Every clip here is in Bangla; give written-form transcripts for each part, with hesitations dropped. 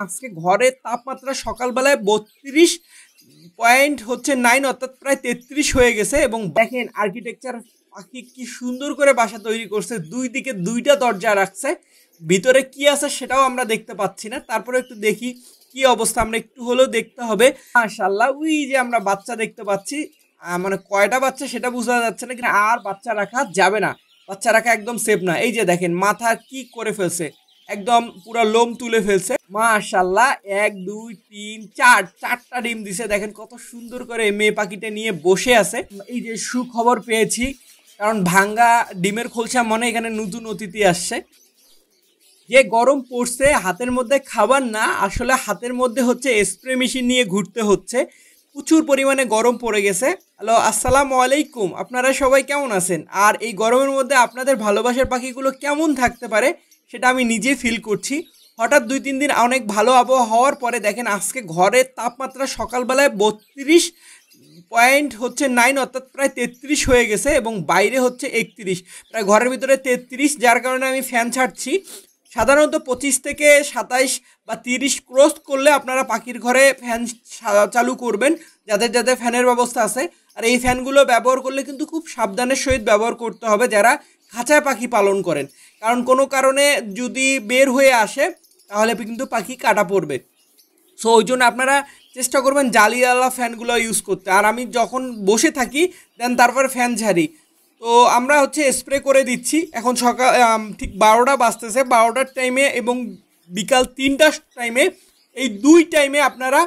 আজকে ঘরের তাপমাত্রা সকালবেলায় 32.9 অর্থাৎ প্রায় 33 হয়ে গেছে। এবং দেখেন আর্কিটেকচার পাখি কি সুন্দর করে বাসা তৈরি করছে, দুই দিকে দুইটা দরজা রাখছে। ভিতরে কি আছে সেটাও আমরা দেখতে পাচ্ছি না, তারপরে একটু দেখি কি অবস্থা, আমরা একটু হলেও দেখতে হবে। মাশাআল্লাহ, ওই যে আমরা বাচ্চা দেখতে পাচ্ছি, মানে কয়টা বাচ্চা সেটা বোঝা যাচ্ছে না, কিন্তু আর বাচ্চা রাখা যাবে না, বাচ্চা রাখা একদম সেফ না। এই যে দেখেন মাথা কি করে ফেলছে, একদম পুরো লোম তুলে ফেলছে। মাশাআল্লাহ, 1 2 3 4 চারটা ডিম দিছে। দেখেন কত সুন্দর করে মেয়ে পাখিটা নিয়ে বসে আছে। এই যে সুখবর পেয়েছি, কারণ ভাঙ্গা ডিমের খোলসা মনে এখানে নতুন অতিথি আসছে। যে গরম পড়ছে, হাতের মধ্যে খাবার না, আসলে হাতের মধ্যে হচ্ছে স্প্রে মেশিন নিয়ে ঘুরতে হচ্ছে, প্রচুর পরিমাণে গরম পড়ে গেছে। হ্যালো, আসসালামু আলাইকুম, আপনারা সবাই কেমন আছেন? আর এই গরমের মধ্যে আপনাদের ভালোবাসার পাখিগুলো কেমন থাকতে পারে সেটা আমি নিজে ফিল করছি। হঠাৎ 2-3 দিন অনেক ভালো আবহাওয়া হওয়ার পরে দেখেন আজকে ঘরের তাপমাত্রা সকালবেলায় 32.9 অর্থাৎ প্রায় 33 হয়ে গেছে, এবং বাইরে হচ্ছে 31, প্রায় ঘরের ভিতরে 33, যার কারণে আমি ফ্যান ছাড়ছি। সাধারণত 25 থেকে 27 বা 30 ক্রস করলে আপনারা পাখির ঘরে ফ্যান চালু করবেন, যাদের যাদের ফ্যানের ব্যবস্থা আছে। আর এই ফ্যানগুলো ব্যবহার করলে কিন্তু খুব সাবধানের সহিত ব্যবহার করতে হবে যারা খাঁচায় পাখি পালন করেন, কারণ কোনো কারণে যদি বের হয়ে আসে তাহলে কিন্তু পাখি কাটা পড়বে। সো ওই জন্য আপনারা চেষ্টা করবেন জালিওয়ালা ফ্যানগুলো ইউজ করতে। আর আমি যখন বসে থাকি দেন তারপর ফ্যান ঝাড়ি। তো আমরা হচ্ছে স্প্রে করে দিচ্ছি। এখন সকাল ঠিক 12টা বাজতেছে, 12টার টাইমে এবং বিকাল 3টার টাইমে, এই দুই টাইমে আপনারা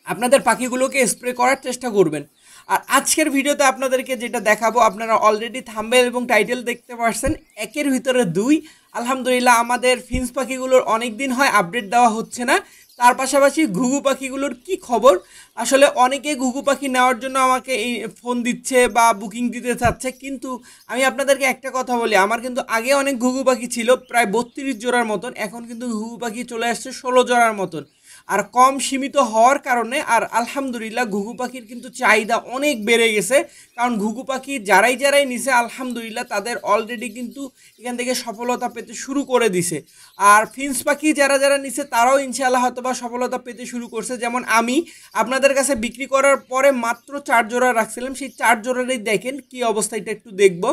আপনাদের পাখিগুলোকে স্প্রে করার চেষ্টা করবেন। আর আজকের ভিডিওতে আপনাদেরকে যেটা দেখাবো, আপনারা অলরেডি থাম্বনেল এবং টাইটেল দেখতে পাচ্ছেন, একের ভিতরে দুই। আলহামদুলিল্লাহ, আমাদের ফিন্স পাখিগুলোর অনেক দিন হয় আপডেট দেওয়া হচ্ছে না। তার পাশাপাশি ঘুঘু পাখিগুলোর কি খবর, আসলে অনেকে ঘুঘু পাখি নেওয়ার জন্য আমাকে এই ফোন দিচ্ছে বা বুকিং দিতে চাচ্ছে, কিন্তু আমি আপনাদেরকে একটা কথা বলি, আমার কিন্তু আগে অনেক ঘুঘু পাখি ছিল, প্রায় 32 জোড়ার মতন। এখন কিন্তু ঘুঘু পাখি চলে আসছে 16 জোড়ার মতন। আর কম সীমিত হওয়ার কারণে আর আলহামদুলিল্লাহ ঘুঘু পাখির কিন্তু চাহিদা অনেক বেড়ে গেছে, কারণ ঘুঘু পাখি যারাই যারাই নিছে আলহামদুলিল্লাহ তাদের অলরেডি কিন্তু এখান থেকে সফলতা পেতে শুরু করে দিছে। আর ফিন্স পাখি যারা যারা নিছে তারাও ইনশাআল্লাহ হয়তো বা সফলতা পেতে শুরু করছে। যেমন আমি আপনাদের কাছে বিক্রি করার পরে মাত্র 4 জোড়া রাখছিলাম, সেই 4 জোড়ারই দেখেন কি অবস্থা, এটা একটু দেখবো।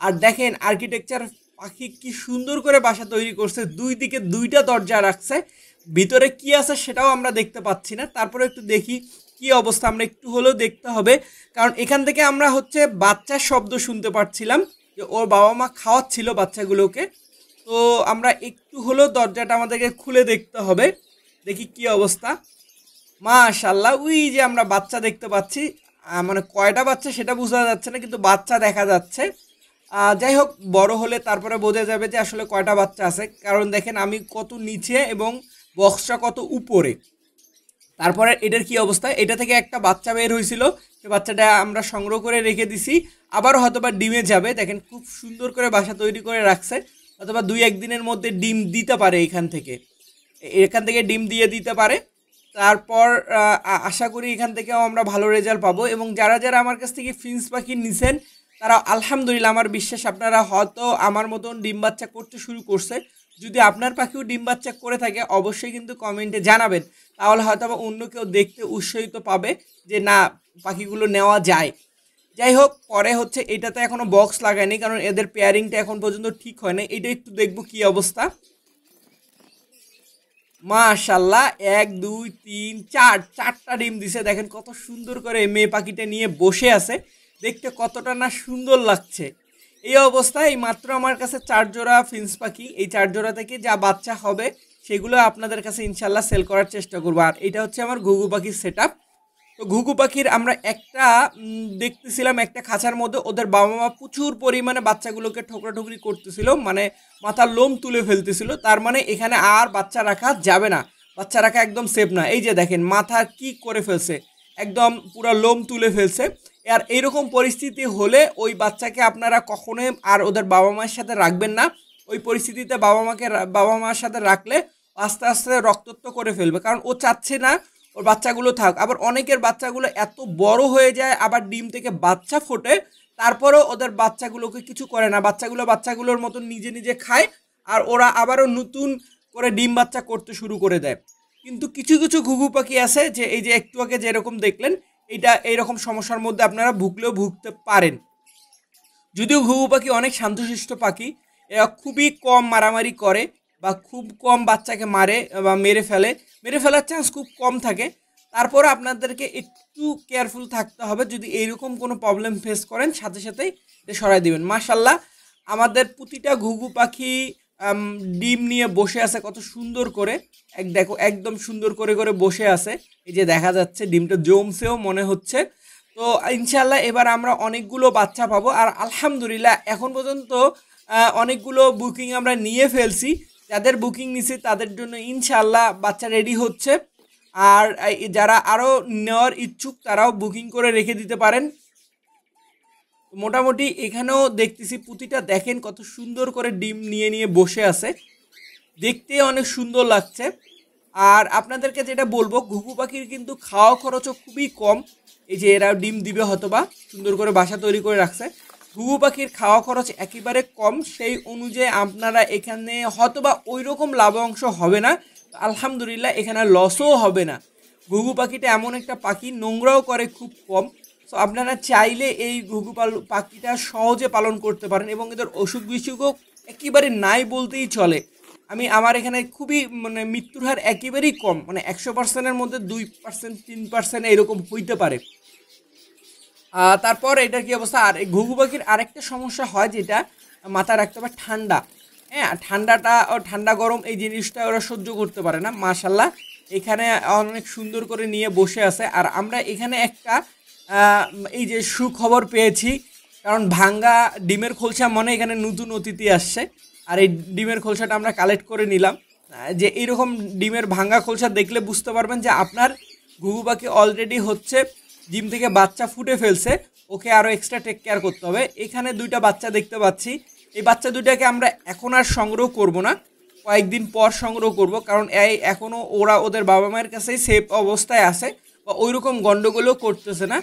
আর দেখেন আর্কিটেকচার পাখি কি সুন্দর করে বাসা তৈরি করছে, দুই দিকে দুইটা দরজা রাখছে। ভিতরে কি আছে সেটাও আমরা দেখতে পাচ্ছি না, তারপরে একটু দেখি কি অবস্থা, আমরা একটু হলেও দেখতে হবে। কারণ এখান থেকে আমরা হচ্ছে বাচ্চার শব্দ শুনতে পাচ্ছিলাম, যে ওর বাবা মা খাওয়াচ্ছিল বাচ্চাগুলোকে। তো আমরা একটু হলেও দরজাটা আমাদেরকে খুলে দেখতে হবে, দেখি কি অবস্থা। মাশাআল্লাহ, ওই যে আমরা বাচ্চা দেখতে পাচ্ছি, মানে কয়টা বাচ্চা সেটা বোঝা যাচ্ছে না, কিন্তু বাচ্চা দেখা যাচ্ছে। যাই হোক, বড় হলে তারপরে বোঝা যাবে যে আসলে কয়টা বাচ্চা আছে, কারণ দেখেন আমি কত নিচে এবং বক্সটা কত উপরে। তারপরে এটার কি অবস্থা, এটা থেকে একটা বাচ্চা বের হয়েছিল, সে বাচ্চাটা আমরা সংগ্রহ করে রেখে দিছি, আবার হয়তোবা ডিমে যাবে। দেখেন খুব সুন্দর করে বাসা তৈরি করে রাখছে, অথবা 2-1 দিনের মধ্যে ডিম দিতে পারে, এখান থেকে ডিম দিয়ে দিতে পারে। তারপর আশা করি এখান থেকেও আমরা ভালো রেজাল্ট পাবো। এবং যারা যারা আমার কাছ থেকে ফিন্স পাখি নিছেন তারা আলহামদুলিল্লাহ, আমার বিশ্বাস আপনারা হয়তো আমার মতন ডিম বাচ্চা করতে শুরু করছে। যদি আপনার পাখিও ডিম বাচ্চা করে থাকে অবশ্যই কিন্তু কমেন্টে জানাবেন, তাহলে হয়তো বা অন্য কেউ দেখতে উৎসাহিত পাবে যে না, পাখিগুলো নেওয়া যায়। যাই হোক, পরে হচ্ছে এটাতে এখনও বক্স লাগায়নি, কারণ এদের পেয়ারিংটা এখন পর্যন্ত ঠিক হয় না। এটা একটু দেখবো কি অবস্থা। মাশাআল্লাহ, 1 2 3 4 চারটা ডিম দিছে। দেখেন কত সুন্দর করে মেয়ে পাখিটা নিয়ে বসে আছে, দেখতে কতটা না সুন্দর লাগছে। এই অবস্থায় এই মাত্র আমার কাছে 4 জোড়া ফিন্স পাখি, এই 4 জোড়া থেকে যা বাচ্চা হবে সেগুলো আপনাদের কাছে ইনশাল্লাহ সেল করার চেষ্টা করবো। আর এটা হচ্ছে আমার ঘুঘু পাখির সেট আপ। তো ঘুঘু পাখির আমরা একটা দেখতেছিলাম একটা খাঁচার মধ্যে, ওদের বাবা মা প্রচুর পরিমাণে বাচ্চাগুলোকে ঠোকরাঠুকরি করতেছিল, মানে মাথার লোম তুলে ফেলতেছিল। তার মানে এখানে আর বাচ্চা রাখা যাবে না, বাচ্চা রাখা একদম সেফ না। এই যে দেখেন মাথা কি করে ফেলছে, একদম পুরো লোম তুলে ফেলছে। আর এইরকম পরিস্থিতি হলে ওই বাচ্চাকে আপনারা কখনোই আর ওদের বাবা মায়ের সাথে রাখবেন না। ওই পরিস্থিতিতে বাবা মার সাথে রাখলে আস্তে আস্তে রক্তাক্ত করে ফেলবে, কারণ ও চাচ্ছে না ওর বাচ্চাগুলো থাক। আবার অনেকের বাচ্চাগুলো এত বড় হয়ে যায়, আবার ডিম থেকে বাচ্চা ফোটে, তারপরেও ওদের বাচ্চাগুলোকে কিছু করে না, বাচ্চাগুলোর মতন নিজে নিজে খায়। আর ওরা আবারও নতুন করে ডিম বাচ্চা করতে শুরু করে দেয়। কিন্তু কিছু কিছু ঘুঘু পাখি আছে যে এই যে একটু আগে যেরকম দেখলেন, এটা এইরকম সমস্যার মধ্যে আপনারা ভুগলেও ভুগতে পারেন। যদিও ঘুঘু পাখি অনেক শান্তশিষ্ট পাখি, এরা খুবই কম মারামারি করে বা খুব কম বাচ্চাকে মারে বা মেরে ফেলার চান্স খুব কম থাকে। তারপরে আপনাদেরকে একটু কেয়ারফুল থাকতে হবে, যদি এইরকম কোনো প্রবলেম ফেস করেন সাথে সাথেই এটা সরাই দিবেন। মাশাল্লাহ, আমাদের প্রতিটা ঘুঘু পাখি ডিম নিয়ে বসে আছে কত সুন্দর করে। দেখো একদম সুন্দর করে করে বসে আছে, এই যে দেখা যাচ্ছে ডিমটা জমছেও মনে হচ্ছে। তো ইনশাল্লাহ এবার আমরা অনেকগুলো বাচ্চা পাবো। আর আলহামদুলিল্লাহ এখন পর্যন্ত অনেকগুলো বুকিং আমরা নিয়ে ফেলছি। যাদের বুকিং নিছি তাদের জন্য ইনশাল্লাহ বাচ্চা রেডি হচ্ছে। আর যারা আরও নেওয়ার ইচ্ছুক তারাও বুকিং করে রেখে দিতে পারেন। মোটামুটি এখানেও দেখতেছি প্রতিটা দেখেন কত সুন্দর করে ডিম নিয়ে নিয়ে বসে আছে, দেখতে অনেক সুন্দর লাগছে। আর আপনাদেরকে যেটা বলবো, ঘুঘু পাখির কিন্তু খাওয়া খরচও খুবই কম। এই যে এরা ডিম দিবে হয়তোবা সুন্দর করে বাসা তৈরি করে রাখছে, ঘুঘু পাখির খাওয়া খরচ একেবারে কম। সেই অনুযায়ী আপনারা এখানে হয়তোবা ওই রকম লাভ অংশ হবে না, আলহামদুলিল্লাহ এখানে লসও হবে না। ঘুঘু পাখিটা এমন একটা পাখি, নোংরাও করে খুব কম। সো আপনারা চাইলে এই ঘুঘু পাখিটা সহজে পালন করতে পারেন এবং এদের অসুখ বিসুখও একেবারে নাই বলতেই চলে। আমার এখানে খুবই মানে মৃত্যুর হার একেবারেই কম, মানে 100%-এর মধ্যে 2%, 3% এরকম হইতে পারে। তারপর এটার কী অবস্থা, আর ঘুঘু পাখির আরেকটা সমস্যা হয় যেটা মাথায় রাখতে হবে, ঠান্ডা। হ্যাঁ, ঠান্ডা গরম এই জিনিসটা ওরা সহ্য করতে পারে না। মাশাল্লাহ এখানে অনেক সুন্দর করে নিয়ে বসে আছে। আর আমরা এখানে একটা এই যে সুখবর পেয়েছি, কারণ ভাঙ্গা ডিমের খোলসা মনে এখানে নতুন অতিথি আসছে। আর এই ডিমের খোলসাটা আমরা কালেক্ট করে নিলাম। যে এইরকম ডিমের ভাঙ্গা খোলসা দেখলে বুঝতে পারবেন যে আপনার ঘুঘু পাখি অলরেডি হচ্ছে ডিম থেকে বাচ্চা ফুটে ফেলছে, ওকে আরও এক্সট্রা টেক কেয়ার করতে হবে। এখানে দুইটা বাচ্চা দেখতে পাচ্ছি, এই বাচ্চা দুইটাকে আমরা এখন আর সংগ্রহ করব না, কয়েকদিন পর সংগ্রহ করব, কারণ এখনও ওরা ওদের বাবা মায়ের কাছেই সেফ অবস্থায় আছে বা ওই রকম গণ্ডগোলও করতেছে না।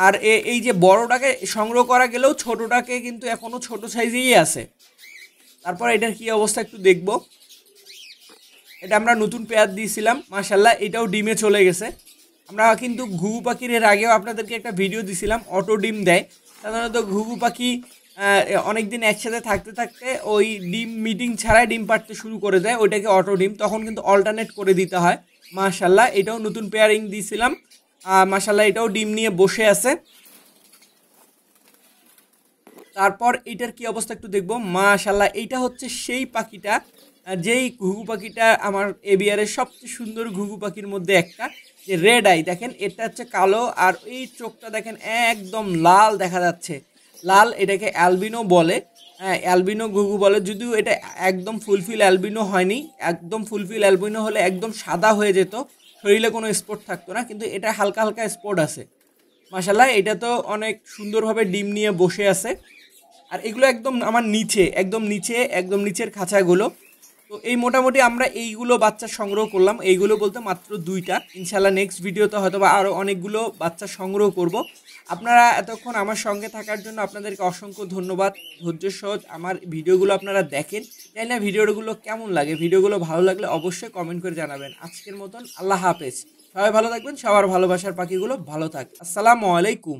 আর এই যে বড়টাকে সংগ্রহ করা গেলেও ছোটোটাকে কিন্তু এখনও ছোট সাইজেই আছে। তারপর এটার কী অবস্থা একটু দেখব। এটা আমরা নতুন পেয়ার দিয়েছিলাম, মাশাল্লাহ এটাও ডিমে চলে গেছে। আমরা কিন্তু ঘুঘু পাখির এর আগেও আপনাদেরকে একটা ভিডিও দিছিলাম, অটো ডিম দেয়। সাধারণত ঘুঘু পাখি অনেক দিন একসাথে থাকতে থাকতে ওই ডিম মিটিং ছাড়াই ডিম পাড়তে শুরু করে দেয়, ওইটাকে অটো ডিম, তখন কিন্তু অল্টারনেট করে দিতে হয়। মাশাল্লাহ এটাও নতুন পেয়ারিং দিয়েছিলাম, মাশাল্লাহ এটাও ডিম নিয়ে বসে আছে। তারপর এইটার কি অবস্থা একটু দেখবো। মাশাল্লাহ এইটা হচ্ছে সেই পাখিটা, যেই ঘুঘু পাখিটা আমার এবিআরের সবচেয়ে সুন্দর ঘুঘু পাখির মধ্যে একটা, যে রেড আই দেখেন, এটা হচ্ছে কালো আর এই চোখটা দেখেন একদম লাল দেখা যাচ্ছে, লাল। এটাকে অ্যালবিনো বলে, হ্যাঁ অ্যালবিনো ঘুঘু বলে। যদিও এটা একদম ফুলফিল অ্যালবিনো হয়নি, একদম ফুলফিল অ্যালবিনো হলে একদম সাদা হয়ে যেত, শরীরে কোনো স্পট থাকতো না, কিন্তু এটা হালকা হালকা স্পট আছে। মাশাল্লাহ এটা তো অনেক সুন্দরভাবে ডিম নিয়ে বসে আছে। আর এগুলো একদম আমার একদম নিচের খাঁচাগুলো। তো এই মোটামুটি আমরা এইগুলো বাচ্চা সংগ্রহ করলাম, এইগুলো বলতে মাত্র 2টা। ইনশাল্লাহ নেক্সট ভিডিওতে হয়তো বা আরও অনেকগুলো বাচ্চা সংগ্রহ করব। আপনারা এতক্ষণ আমার সঙ্গে থাকার জন্য আপনাদেরকে অসংখ্য ধন্যবাদ। ধৈর্য সহ আমার ভিডিওগুলো আপনারা দেখেন, জানি না ভিডিওগুলো কেমন লাগে। ভিডিওগুলো ভালো লাগলে অবশ্যই কমেন্ট করে জানাবেন। আজকের মতন আল্লাহ হাফেজ, সবাই ভালো থাকবেন, সবার ভালোবাসার পাখিগুলো ভালো থাক। আসসালামু আলাইকুম।